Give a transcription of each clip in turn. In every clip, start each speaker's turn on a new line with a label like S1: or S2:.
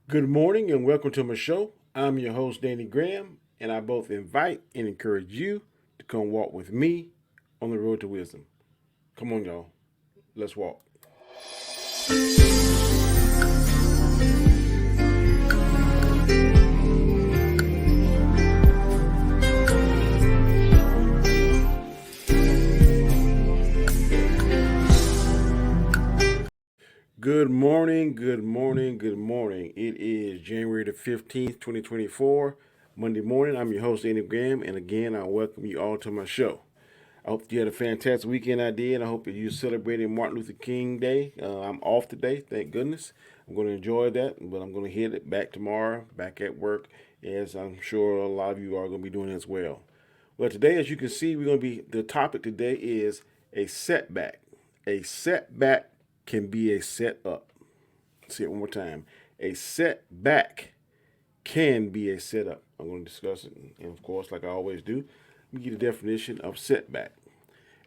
S1: Good morning and welcome to my show. I'm your host, Danny Graham, and I both invite and encourage you to come walk with me on the road to wisdom. Come on, y'all. Let's walk. Good morning, good morning, good morning. It is January the 15th, 2024, Monday morning. I'm your host, Danny Graham, and again, I welcome you all to my show. I hope you had a fantastic weekend. I did. I hope that you celebrated Martin Luther King Day. I'm off today, thank goodness. I'm going to enjoy that, but I'm going to hit it back tomorrow, back at work, as I'm sure a lot of you are going to be doing as well. Well, today, as you can see, the topic today is a setback. A setback can be a setup. Say it one more time. A setback can be a setup. I'm going to discuss it, and of course, like I always do, let me give the definition of setback.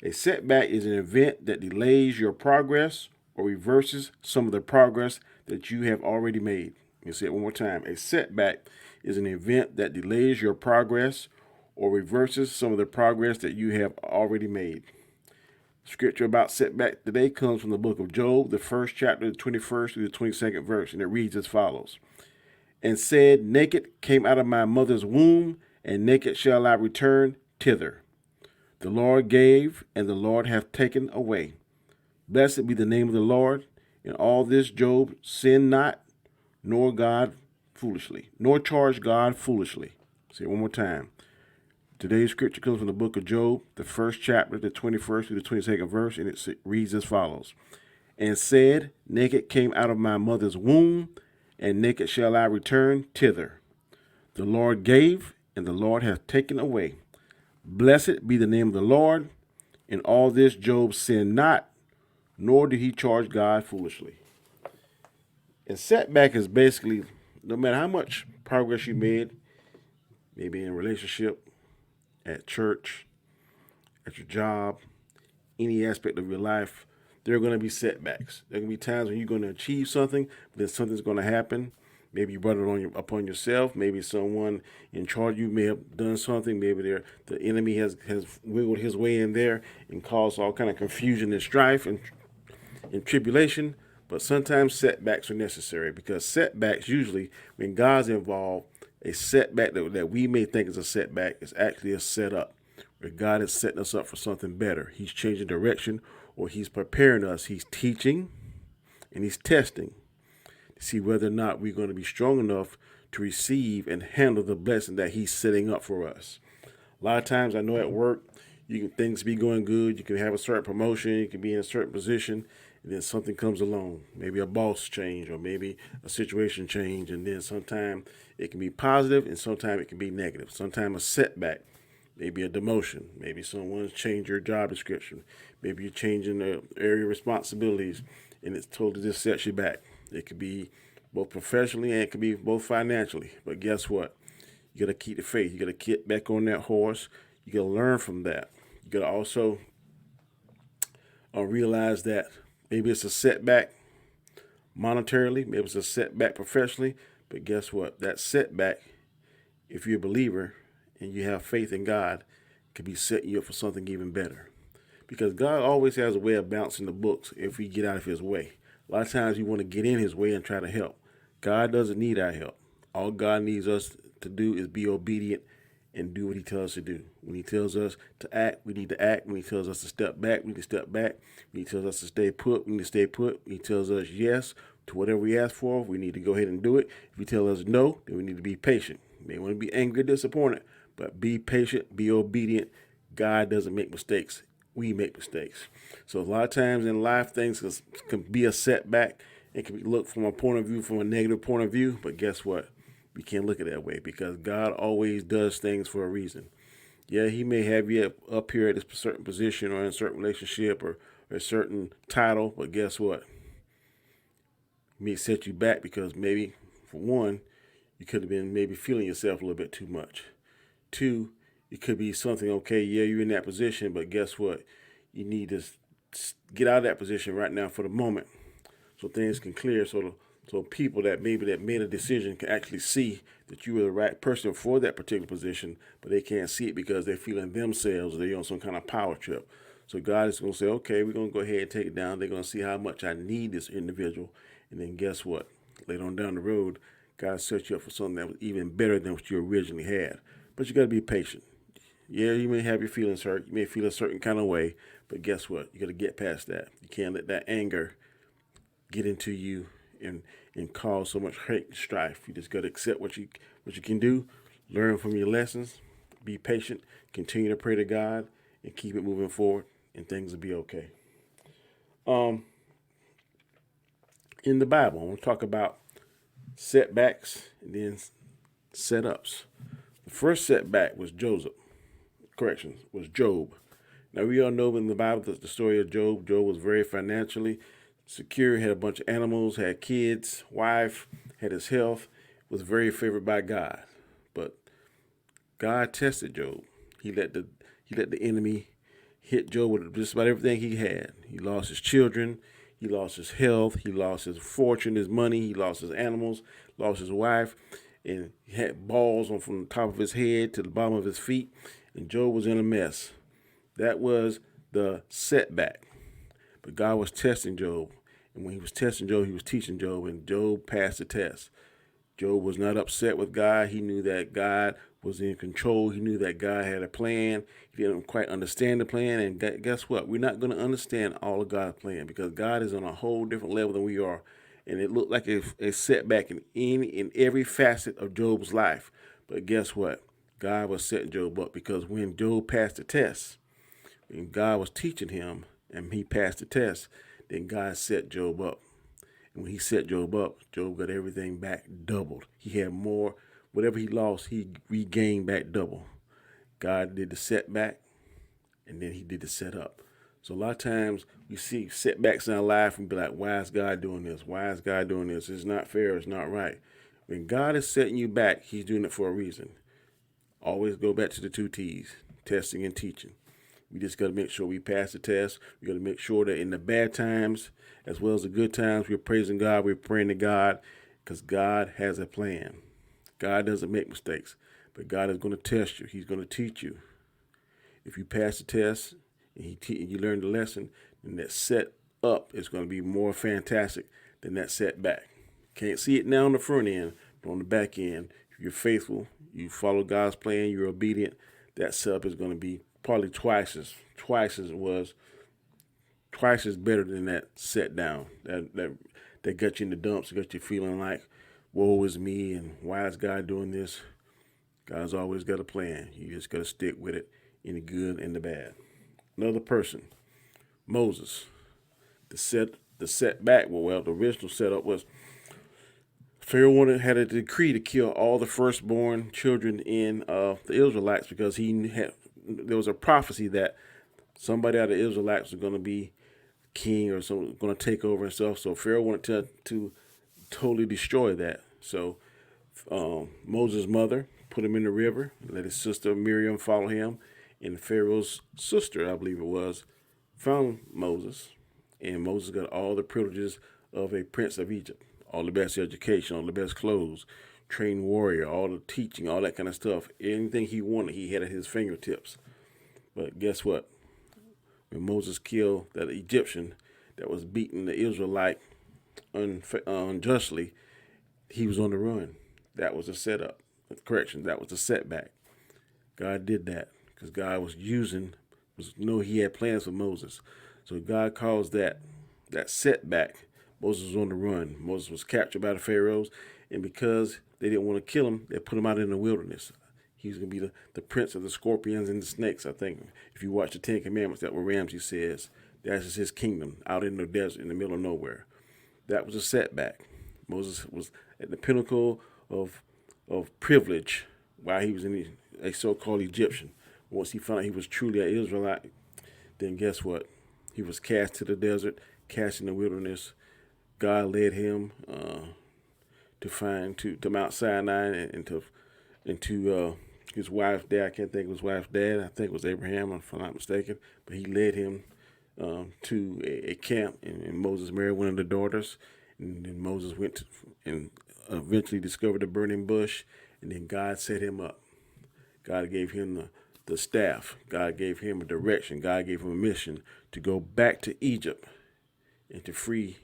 S1: A setback is an event that delays your progress or reverses some of the progress that you have already made. Let me say it one more time. A setback is an event that delays your progress or reverses some of the progress that you have already made. Scripture about setback today comes from the book of Job, the first chapter, the 21st through the 22nd verse, and it reads as follows. And said, Naked came out of my mother's womb, and naked shall I return thither. The Lord gave, and the Lord hath taken away. Blessed be the name of the Lord. In all this Job sinned not, nor God foolishly, nor charged God foolishly. Say it one more time. Today's scripture comes from the book of Job, the first chapter, the 21st through the 22nd verse, and it reads as follows. And said, Naked came out of my mother's womb, and naked shall I return thither. The Lord gave, and the Lord hath taken away. Blessed be the name of the Lord. In all this Job sinned not, nor did he charge God foolishly. And setback is basically no matter how much progress you made, maybe in a relationship, at church, at your job, any aspect of your life, there are going to be setbacks. There are going to be times when you're going to achieve something, but then something's going to happen. Maybe you brought it upon yourself. Maybe someone in charge of you may have done something. Maybe the enemy has wiggled his way in there and caused all kind of confusion and strife and tribulation. But sometimes setbacks are necessary because setbacks usually, when God's involved, a setback that we may think is a setback is actually a setup where God is setting us up for something better. He's changing direction or he's preparing us. He's teaching and he's testing to see whether or not we're going to be strong enough to receive and handle the blessing that he's setting up for us. A lot of times I know at work, things be going good. You can have a certain promotion. You can be in a certain position, and then something comes along. Maybe a boss change, or maybe a situation change, and then sometimes it can be positive, and sometimes it can be negative. Sometimes a setback, maybe a demotion, maybe someone's changed your job description, maybe you're changing the area of responsibilities, and it's totally just sets you back. It could be both professionally and it could be both financially. But guess what? You got to keep the faith. You got to get back on that horse. You got to learn from that. You got to also realize that maybe it's a setback monetarily, maybe it's a setback professionally, but guess what? That setback, if you're a believer and you have faith in God, could be setting you up for something even better. Because God always has a way of bouncing the books if we get out of his way. A lot of times we want to get in his way and try to help. God doesn't need our help. All God needs us to do is be obedient and do what he tells us to do. When he tells us to act, we need to act. When he tells us to step back, we need to step back. When he tells us to stay put, we need to stay put. When he tells us yes to whatever we ask for, we need to go ahead and do it. If he tells us no, then we need to be patient. You may want to be angry or disappointed, but be patient, be obedient. God doesn't make mistakes. We make mistakes. So a lot of times in life, things can be a setback. It can be looked from a point of view, from a negative point of view. But guess what? We can't look at it that way because God always does things for a reason. Yeah, he may have you up here at a certain position or in a certain relationship or a certain title, but guess what? He may set you back because maybe, for one, you could have been maybe feeling yourself a little bit too much. Two, it could be something, okay, yeah, you're in that position, but guess what? You need to get out of that position right now for the moment so things can clear, so So people that maybe that made a decision can actually see that you were the right person for that particular position, but they can't see it because they're feeling themselves, or they're on some kind of power trip. So God is going to say, okay, we're going to go ahead and take it down. They're going to see how much I need this individual. And then guess what? Later on down the road, God set you up for something that was even better than what you originally had. But you got to be patient. Yeah, you may have your feelings hurt. You may feel a certain kind of way. But guess what? You got to get past that. You can't let that anger get into you and and cause so much hate and strife. You just got to accept what you can do, learn from your lessons, be patient, continue to pray to God, and keep it moving forward, and things will be okay. Um, in the Bible, I want to talk about setbacks and then setups. The first setback was Joseph. Correction, was Job. Now we all know in the Bible the story of Job. Job was very financially secure, had a bunch of animals, had kids, wife, had his health, was very favored by God. But God tested Job. He let the enemy hit Job with just about everything he had. He lost his children, he lost his health, he lost his fortune, his money, he lost his animals, lost his wife, and he had balls on from the top of his head to the bottom of his feet, and Job was in a mess. That was the setback. But God was testing Job. And when he was testing Job, he was teaching Job, and Job passed the test. Job was not upset with God. He knew that God was in control. He knew that God had a plan. He didn't quite understand the plan. And guess what? We're not going to understand all of God's plan because God is on a whole different level than we are. And it looked like a setback in every facet of Job's life. But guess what? God was setting Job up because when Job passed the test, and God was teaching him, and he passed the test, then God set Job up. And when he set Job up, Job got everything back doubled. He had more, whatever he lost, he regained back double. God did the setback, and then he did the setup. So a lot of times we see setbacks in our life and be like, why is God doing this? Why is God doing this? It's not fair. It's not right. When God is setting you back, he's doing it for a reason. Always go back to the two T's, testing and teaching. We just got to make sure we pass the test. We got to make sure that in the bad times, as well as the good times, we're praising God, we're praying to God, because God has a plan. God doesn't make mistakes, but God is going to test you. He's going to teach you. If you pass the test and you learn the lesson, then that set up is going to be more fantastic than that setback. Can't see it now on the front end, but on the back end, if you're faithful, you follow God's plan, you're obedient, that setup is going to be probably twice as better than that set down. That got you in the dumps, got you feeling like, woe is me, and why is God doing this? God's always got a plan. You just got to stick with it in the good and the bad. Another person, Moses. The setback. Well, the original setup was Pharaoh had a decree to kill all the firstborn children in the Israelites because there was a prophecy that somebody out of the Israelites was going to be king or going to take over and stuff. So Pharaoh wanted to totally destroy that. So Moses' mother put him in the river, let his sister Miriam follow him, and Pharaoh's sister, I believe it was, found Moses, and Moses got all the privileges of a prince of Egypt, all the best education, all the best clothes, trained warrior, all the teaching, all that kind of stuff. Anything he wanted, he had at his fingertips. But guess what? When Moses killed that Egyptian that was beating the Israelite unjustly, he was on the run. That was a setup. Correction, that was a setback. God did that because God he had plans for Moses. So God caused that setback. Moses was on the run. Moses was captured by the Pharaohs, and because they didn't want to kill him, they put him out in the wilderness. He was going to be the prince of the scorpions and the snakes, I think. If you watch the Ten Commandments, that's what Ramsey says. That's just his kingdom, out in the desert, in the middle of nowhere. That was a setback. Moses was at the pinnacle of privilege while he was in a so-called Egyptian. Once he found out he was truly an Israelite, then guess what? He was cast to the desert, cast in the wilderness. God led him to Mount Sinai and to his wife's dad. I can't think of his wife's dad. I think it was Abraham, if I'm not mistaken. But he led him to a camp, and Moses married one of the daughters. And then Moses went and eventually discovered the burning bush, and then God set him up. God gave him the staff. God gave him a direction. God gave him a mission to go back to Egypt and to free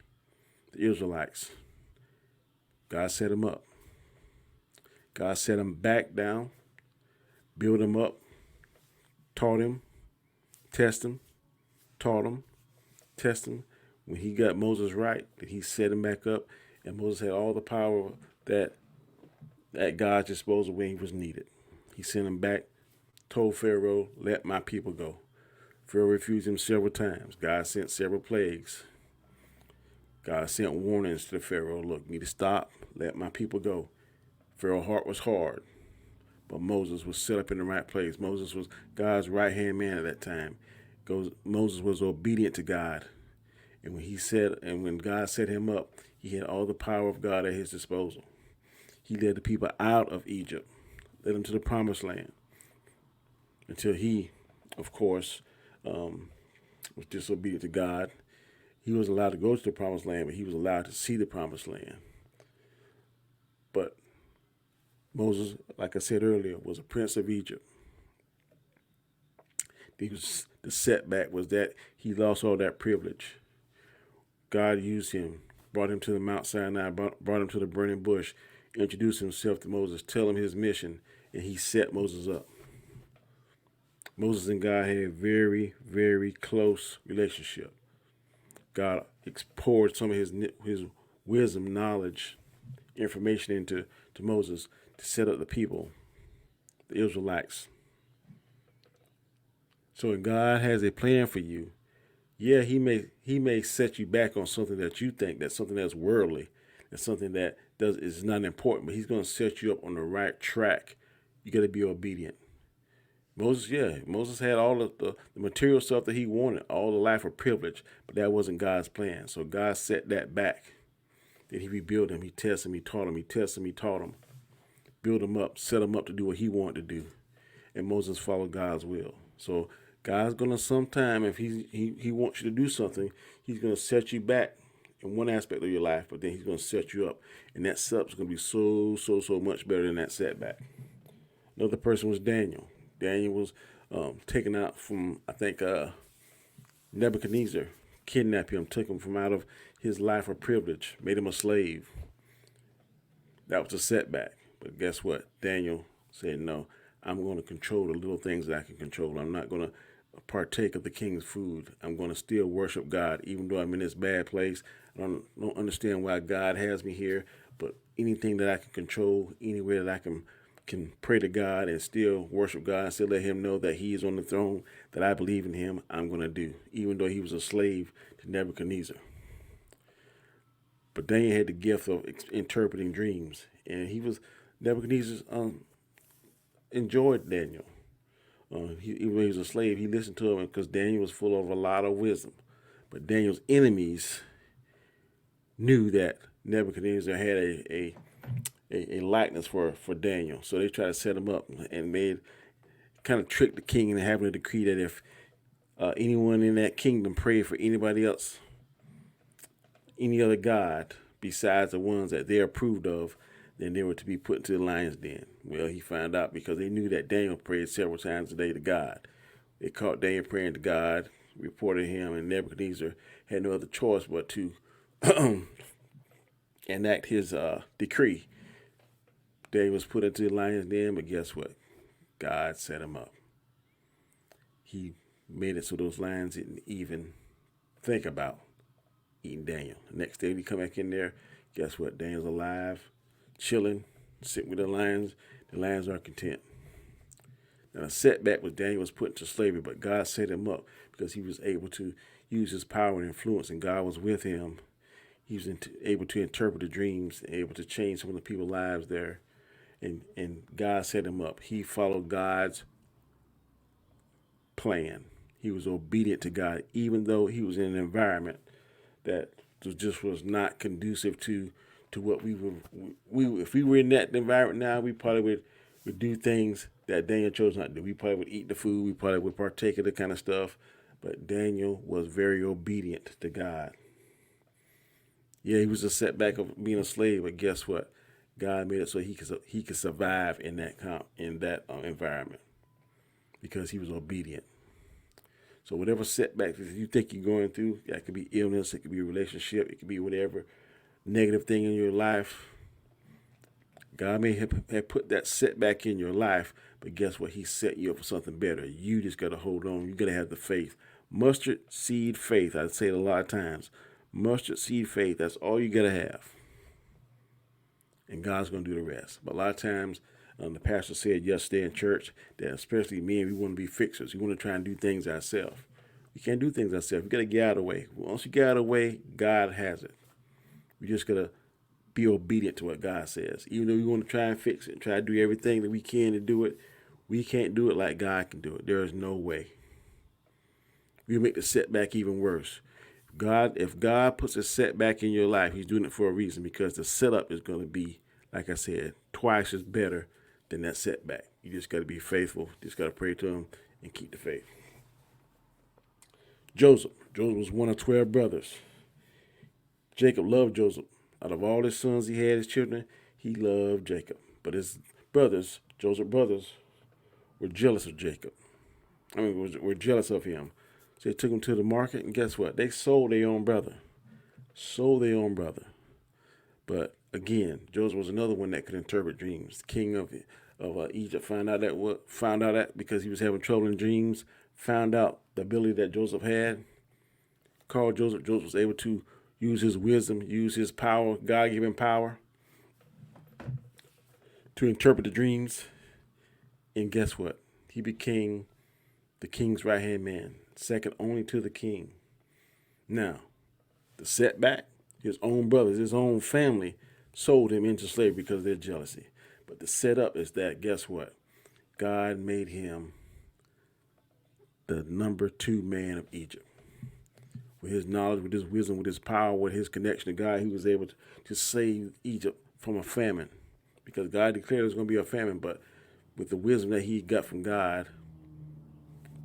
S1: the Israelites. God set him up. God set him back down, built him up, taught him, tested him, taught him, tested him. When he got Moses right, he set him back up, and Moses had all the power that at God's disposal when he was needed. He sent him back, told Pharaoh, "Let my people go." Pharaoh refused him several times. God sent several plagues. God sent warnings to the Pharaoh, "Look, you need to stop, let my people go." Pharaoh's heart was hard, but Moses was set up in the right place. Moses was God's right-hand man at that time. Moses was obedient to God. And when God set him up, he had all the power of God at his disposal. He led the people out of Egypt, led them to the promised land, until he, of course, was disobedient to God. He was allowed to go to the promised land, but he was allowed to see the promised land. But Moses, like I said earlier, was a prince of Egypt. The setback was that he lost all that privilege. God used him, brought him to the Mount Sinai, brought him to the burning bush, introduced himself to Moses, tell him his mission, and he set Moses up. Moses and God had a very, very close relationship. God poured some of his wisdom, knowledge, information into Moses to set up the people, the Israelites. So when God has a plan for you, yeah, he may set you back on something that you think that's something that's worldly, that's something that is not important, but he's going to set you up on the right track. You got to be obedient. Moses had all of the material stuff that he wanted, all the life of privilege, but that wasn't God's plan. So God set that back. Then he rebuilt him. He tested him. He taught him. He tested him. He taught him. Built him up, set him up to do what he wanted to do. And Moses followed God's will. So God's going to sometime, if he wants you to do something, he's going to set you back in one aspect of your life, but then he's going to set you up. And that setup's going to be so much better than that setback. Another person was Daniel. Daniel was taken out from, I think, Nebuchadnezzar, kidnapped him, took him from out of his life of privilege, made him a slave. That was a setback. But guess what? Daniel said, no, I'm going to control the little things that I can control. I'm not going to partake of the king's food. I'm going to still worship God, even though I'm in this bad place. I don't understand why God has me here, but anything that I can control, anywhere that I can pray to God and still worship God and still let him know that he is on the throne, that I believe in him, I'm going to do, even though he was a slave to Nebuchadnezzar. But Daniel had the gift of interpreting dreams, and Nebuchadnezzar enjoyed Daniel. Even though he was a slave, he listened to him because Daniel was full of a lot of wisdom. But Daniel's enemies knew that Nebuchadnezzar had a likeness for Daniel. So they tried to set him up and kind of tricked the king into having a decree that if anyone in that kingdom prayed for anybody else, any other god besides the ones that they approved of, then they were to be put into the lion's den. Well, he found out because they knew that Daniel prayed several times a day to God. They caught Daniel praying to God, reported him, and Nebuchadnezzar had no other choice but to enact his decree. Daniel was put into the lion's den, but guess what? God set him up. He made it so those lions didn't even think about eating Daniel. The next day, we come back in there, guess what? Daniel's alive, chilling, sitting with the lions. The lions are content. Now, the setback was Daniel was put into slavery, but God set him up because he was able to use his power and influence, and God was with him. He was able to interpret the dreams, able to change some of the people's lives there, and God set him up. He followed God's plan. He was obedient to God, even though he was in an environment that was not conducive to what we if we were in that environment now, we probably would do things that Daniel chose not to do. We probably would eat the food. We probably would partake of the kind of stuff. But Daniel was very obedient to God. Yeah, he was a setback of being a slave, but guess what? God made it so he could survive in that environment because he was obedient. So whatever setbacks you think you're going through, that could be illness, it could be a relationship, it could be whatever negative thing in your life. God may have put that setback in your life, but guess what? He set you up for something better. You just got to hold on. You got to have the faith. Mustard seed faith. I say it a lot of times. Mustard seed faith. That's all you got to have. And God's going to do the rest. But a lot of times, the pastor said yesterday in church that especially men, we want to be fixers. We want to try and do things ourselves. We can't do things ourselves. We got to get out of the way. Once you get out of the way, God has it. We just got to be obedient to what God says. Even though we want to try and fix it, try to do everything that we can to do it, we can't do it like God can do it. There is no way. We make the setback even worse. If God puts a setback in your life, He's doing it for a reason because the setup is going to be, like I said, twice as better than that setback. You just got to be faithful. Just got to pray to Him and keep the faith. Joseph was one of 12 brothers. Jacob loved Joseph. Out of all his sons he had, his children, he loved Jacob. But his brothers, Joseph's brothers, were jealous of Jacob. Were jealous of him. So they took him to the market, and guess what? They sold their own brother. Sold their own brother. But again, Joseph was another one that could interpret dreams. The king of Egypt found out that because he was having trouble in dreams, found out the ability that Joseph had, called Joseph. Joseph was able to use his wisdom, use his power, God-given power, to interpret the dreams. And guess what? He became the king's right-hand man, second only to the king. Now, the setback, his own brothers, his own family sold him into slavery because of their jealousy. But the setup is that, guess what? God made him the number 2 man of Egypt. With his knowledge, with his wisdom, with his power, with his connection to God, he was able to save Egypt from a famine. Because God declared there was going to be a famine, but with the wisdom that he got from God,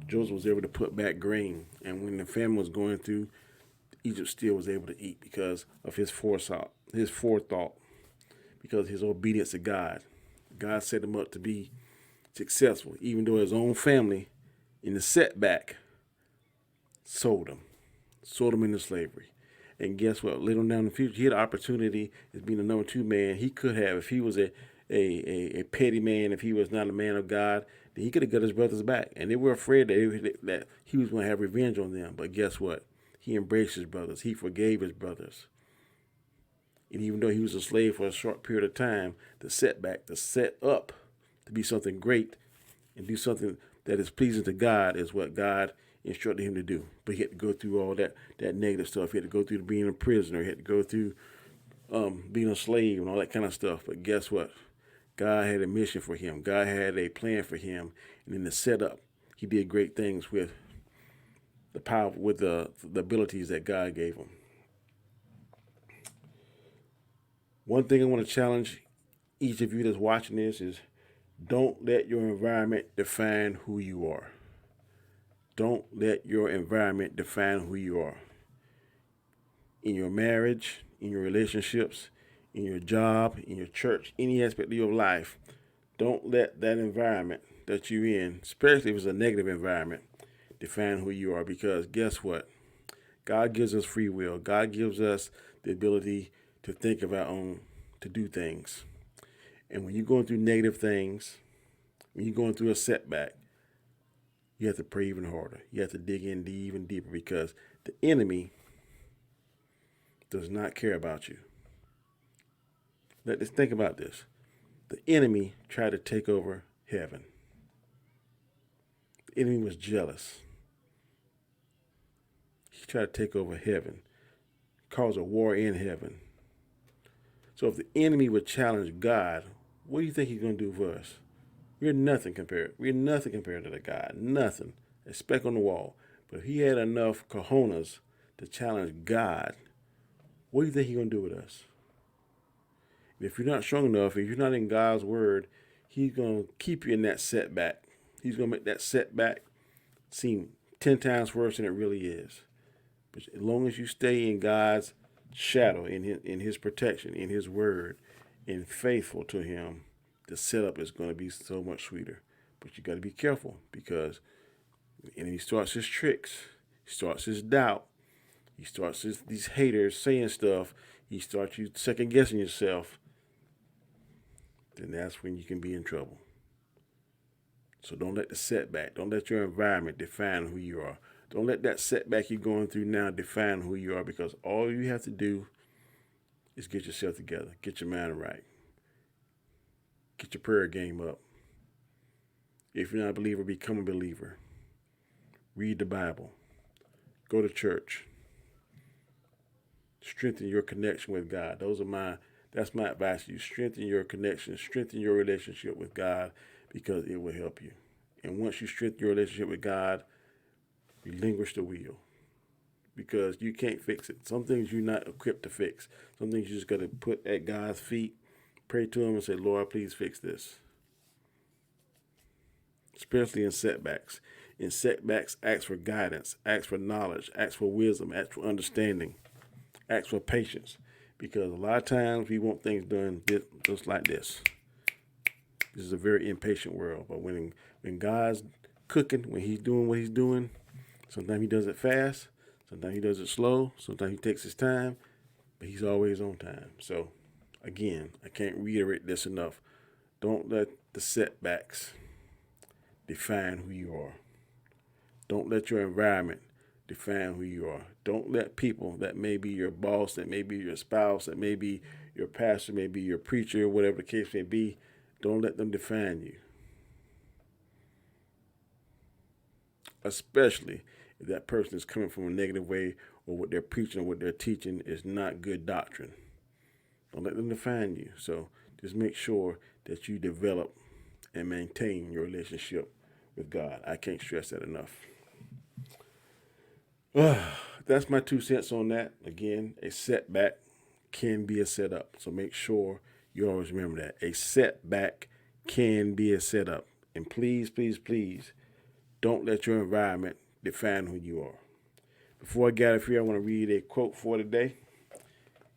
S1: Joseph was able to put back grain. And when the famine was going through, Egypt still was able to eat because of his forethought, because of his obedience to God. God set him up to be successful, even though his own family, in the setback, sold him into slavery. And guess what? Later on down in the future, he had an opportunity as being the number 2 man. He could have, if he was a petty man, if he was not a man of God, then he could have got his brothers back. And they were afraid that he was going to have revenge on them. But guess what? He embraced his brothers. He forgave his brothers. And even though he was a slave for a short period of time, the set up to be something great and do something that is pleasing to God is what God instructed him to do. But he had to go through all that negative stuff. He had to go through being a prisoner. He had to go through being a slave and all that kind of stuff. But guess what? God had a mission for him. God had a plan for him. And in the setup, he did great things with the power, with the abilities that God gave him. One thing I want to challenge each of you that's watching this is don't let your environment define who you are. Don't let your environment define who you are. In your marriage, in your relationships, in your job, in your church, any aspect of your life, don't let that environment that you're in, especially if it's a negative environment, define who you are. Because guess what? God gives us free will. God gives us the ability to think of our own, to do things. And when you're going through negative things, when you're going through a setback, you have to pray even harder. You have to dig in even deeper because the enemy does not care about you. Let's think about this. The enemy tried to take over heaven. The enemy was jealous. He tried to take over heaven, cause a war in heaven. So if the enemy would challenge God, what do you think he's going to do for us? We're nothing compared to the God. Nothing. A speck on the wall. But if he had enough cojones to challenge God, what do you think he's going to do with us? And if you're not strong enough, if you're not in God's word, he's going to keep you in that setback. He's going to make that setback seem 10 times worse than it really is. But as long as you stay in God's shadow, in his protection, in his word, and faithful to him, the setup is going to be so much sweeter. But you got to be careful because the enemy starts his tricks, he starts his doubt, he starts these haters saying stuff, he starts you second guessing yourself. Then that's when you can be in trouble. So don't let the setback, don't let your environment define who you are. Don't let that setback you're going through now define who you are, because all you have to do is get yourself together, get your mind right, get your prayer game up. If you're not a believer, become a believer. Read the Bible. Go to church. Strengthen your connection with God. That's my advice to you. Strengthen your connection, strengthen your relationship with God, because it will help you. And once you strengthen your relationship with God, relinquish the wheel, because you can't fix it. Some things you're not equipped to fix. Some things you just got to put at God's feet, pray to him and say, Lord, please fix this. Especially in setbacks. In setbacks, ask for guidance, ask for knowledge, ask for wisdom, ask for understanding, ask for patience. Because a lot of times we want things done just like this. This is a very impatient world. But when God's cooking, when he's doing what he's doing, sometimes he does it fast, sometimes he does it slow, sometimes he takes his time, but he's always on time. So, again, I can't reiterate this enough. Don't let the setbacks define who you are. Don't let your environment define who you are. Don't let people that may be your boss, that may be your spouse, that may be your pastor, may be your preacher, whatever the case may be, don't let them define you. Especially if that person is coming from a negative way, or what they're preaching or what they're teaching is not good doctrine. Don't let them define you. So just make sure that you develop and maintain your relationship with God. I can't stress that enough. That's my 2 cents on that. Again, a setback can be a setup. So make sure you always remember that. A setback can be a setup. And please, please, please, don't let your environment define who you are. Before I get out of here, I want to read a quote for today.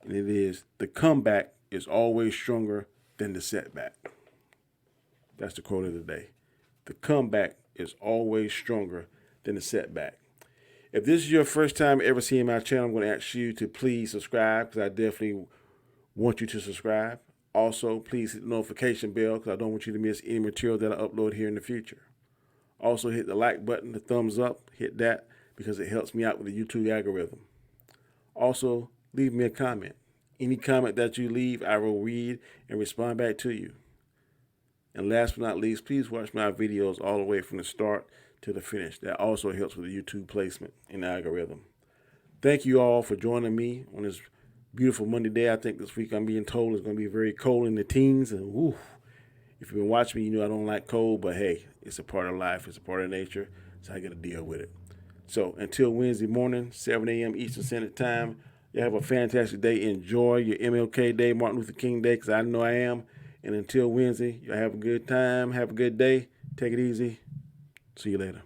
S1: And it is, the comeback is always stronger than the setback. That's the quote of the day. The comeback is always stronger than the setback. If this is your first time ever seeing my channel, I'm going to ask you to please subscribe, because I definitely want you to subscribe. Also, please hit the notification bell, because I don't want you to miss any material that I upload here in the future. Also, hit the like button, the thumbs up, hit that, because it helps me out with the YouTube algorithm. Also, leave me a comment. Any comment that you leave, I will read and respond back to you. And last but not least, please watch my videos all the way from the start to the finish. That also helps with the YouTube placement and the algorithm. Thank you all for joining me on this beautiful Monday day. I think this week I'm being told it's going to be very cold in the teens. And woo, if you've been watching me, you know I don't like cold, but hey, it's a part of life. It's a part of nature, so I got to deal with it. So until Wednesday morning, 7 a.m. Eastern Standard Time, you have a fantastic day. Enjoy your MLK Day, Martin Luther King Day, because I know I am. And until Wednesday, you have a good time. Have a good day. Take it easy. See you later.